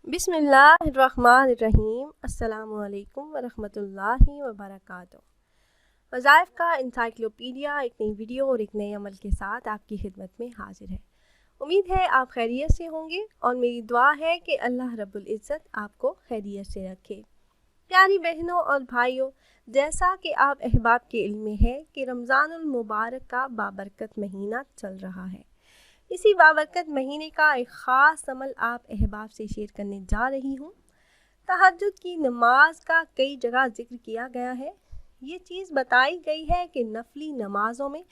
बिस्मिल्लाहिर्रहमानिर्रहीम। अस्सलामु अलैकुम वरहमतुल्लाहि वबरकातुह। वज़ाइफ़ का इंसाइक्लोपीडिया एक नई वीडियो और एक नए अमल के साथ आपकी खिदमत में हाजिर है। उम्मीद है आप खैरियत से होंगे और मेरी दुआ है कि अल्लाह रब्बुल इज़्ज़त आपको खैरियत से रखे। प्यारी बहनों और भाइयों, जैसा कि आप अहबाब के इल्म में है कि रमज़ानुल मुबारक का बाबरकत महीना चल रहा है। इसी बाबरकत महीने का एक ख़ास अमल आप अहबाब से शेयर करने जा रही हूँ। तहज्जुद की नमाज का कई जगह जिक्र किया गया है। ये चीज़ बताई गई है कि नफली नमाज़ों में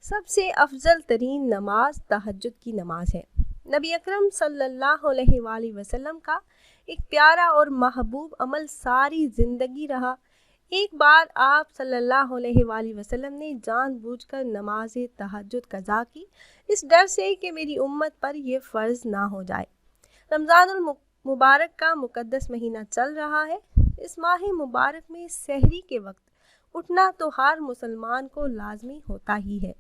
सबसे अफजल तरीन नमाज तहज्जुद की नमाज है। नबी अकरम सल्लल्लाहु अलैहि वसल्लम का एक प्यारा और महबूब अमल सारी ज़िंदगी रहा। एक बार आप सल्लल्लाहु अलैहि वसल्लम ने जानबूझकर नमाज तहज्जुद कज़ा की, इस डर से कि मेरी उम्मत पर यह फ़र्ज़ ना हो जाए। रमज़ानुल मुबारक का मुक़द्दस महीना चल रहा है। इस माह मुबारक में सहरी के वक्त उठना तो हर मुसलमान को लाजमी होता ही है।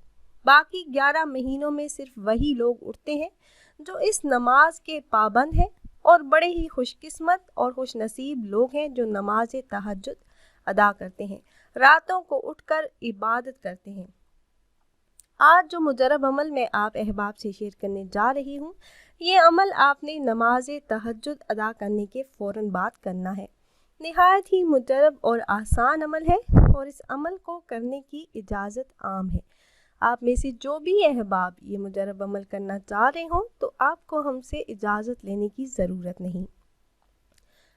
बाकी 11 महीनों में सिर्फ वही लोग उठते हैं जो इस नमाज के पाबंद हैं, और बड़े ही खुशकिस्मत और खुशनसीब लोग हैं जो नमाज तहज्जुद अदा करते हैं, रातों को उठकर इबादत करते हैं। आज जो मुजरब अमल मैं आप अहबाब से शेयर करने जा रही हूँ, ये अमल आपने नमाज तहज्जुद अदा करने के फ़ौरन बाद करना है। निहायत ही मुजरब और आसान अमल है और इस अमल को करने की इजाज़त आम है। आप में से जो भी अहबाब ये मुजरब अमल करना चाह रहे हों तो आपको हमसे इजाज़त लेने की ज़रूरत नहीं।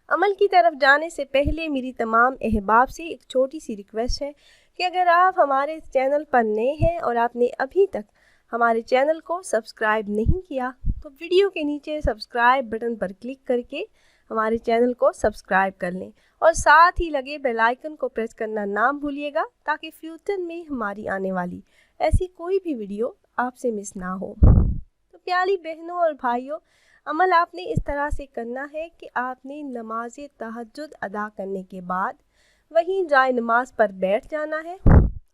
अमल की तरफ जाने से पहले मेरी तमाम अहबाब से एक छोटी सी रिक्वेस्ट है कि अगर आप हमारे चैनल पर नए हैं और आपने अभी तक हमारे चैनल को सब्सक्राइब नहीं किया तो वीडियो के नीचे सब्सक्राइब बटन पर क्लिक करके हमारे चैनल को सब्सक्राइब कर लें और साथ ही लगे बेल आइकन को प्रेस करना ना भूलिएगा, ताकि फ्यूचर में हमारी आने वाली ऐसी कोई भी वीडियो आपसे मिस ना हो। तो प्यारी बहनों और भाइयों, अमल आपने इस तरह से करना है कि आपने नमाज तहज्जुद अदा करने के बाद वहीं जाए नमाज पर बैठ जाना है।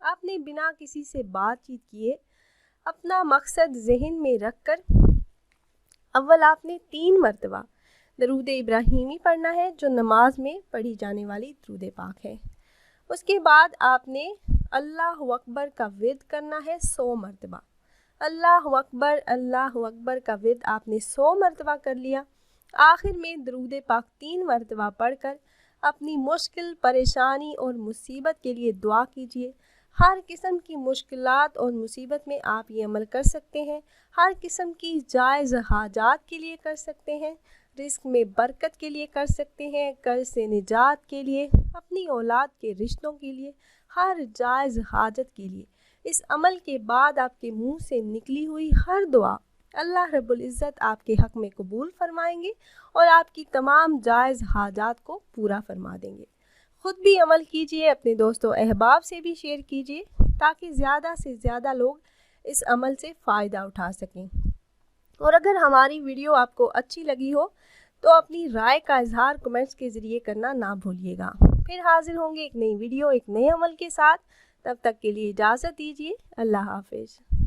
आपने बिना किसी से बातचीत किए अपना मकसद जहन में रख कर अव्वल आपने 3 मरतबा दरूद इब्राहीमी पढ़ना है, जो नमाज में पढ़ी जाने वाली दरूद पाक है। उसके बाद आपने अल्लाह अकबर का विर्द करना है 100 मरतबा। अल्लाह अकबर का विर्द आपने 100 मरतबा कर लिया। आखिर में दरूद पाक 3 मरतबा पढ़कर अपनी मुश्किल, परेशानी और मुसीबत के लिए दुआ कीजिए। हर किस्म की मुश्किलात और मुसीबत में आप ये अमल कर सकते हैं। हर किस्म की जायज़ हाजात के लिए कर सकते हैं, रिस्क में बरकत के लिए कर सकते हैं, कर्ज से निजात के लिए, अपनी औलाद के रिश्तों के लिए, हर जायज़ हाजत के लिए। इस अमल के बाद आपके मुंह से निकली हुई हर दुआ अल्लाह रब्बुल इज़्ज़त आपके हक़ में कबूल फरमाएंगे और आपकी तमाम जायज़ हाजात को पूरा फरमा देंगे। ख़ुद भी अमल कीजिए, अपने दोस्तों अहबाब से भी शेयर कीजिए, ताकि ज़्यादा से ज़्यादा लोग इस अमल से फ़ायदा उठा सकें। और अगर हमारी वीडियो आपको अच्छी लगी हो तो अपनी राय का इजहार कमेंट्स के ज़रिए करना ना भूलिएगा। फिर हाजिर होंगे एक नई वीडियो, एक नए अमल के साथ। तब तक के लिए इजाज़त दीजिए। अल्लाह हाफ़िज़।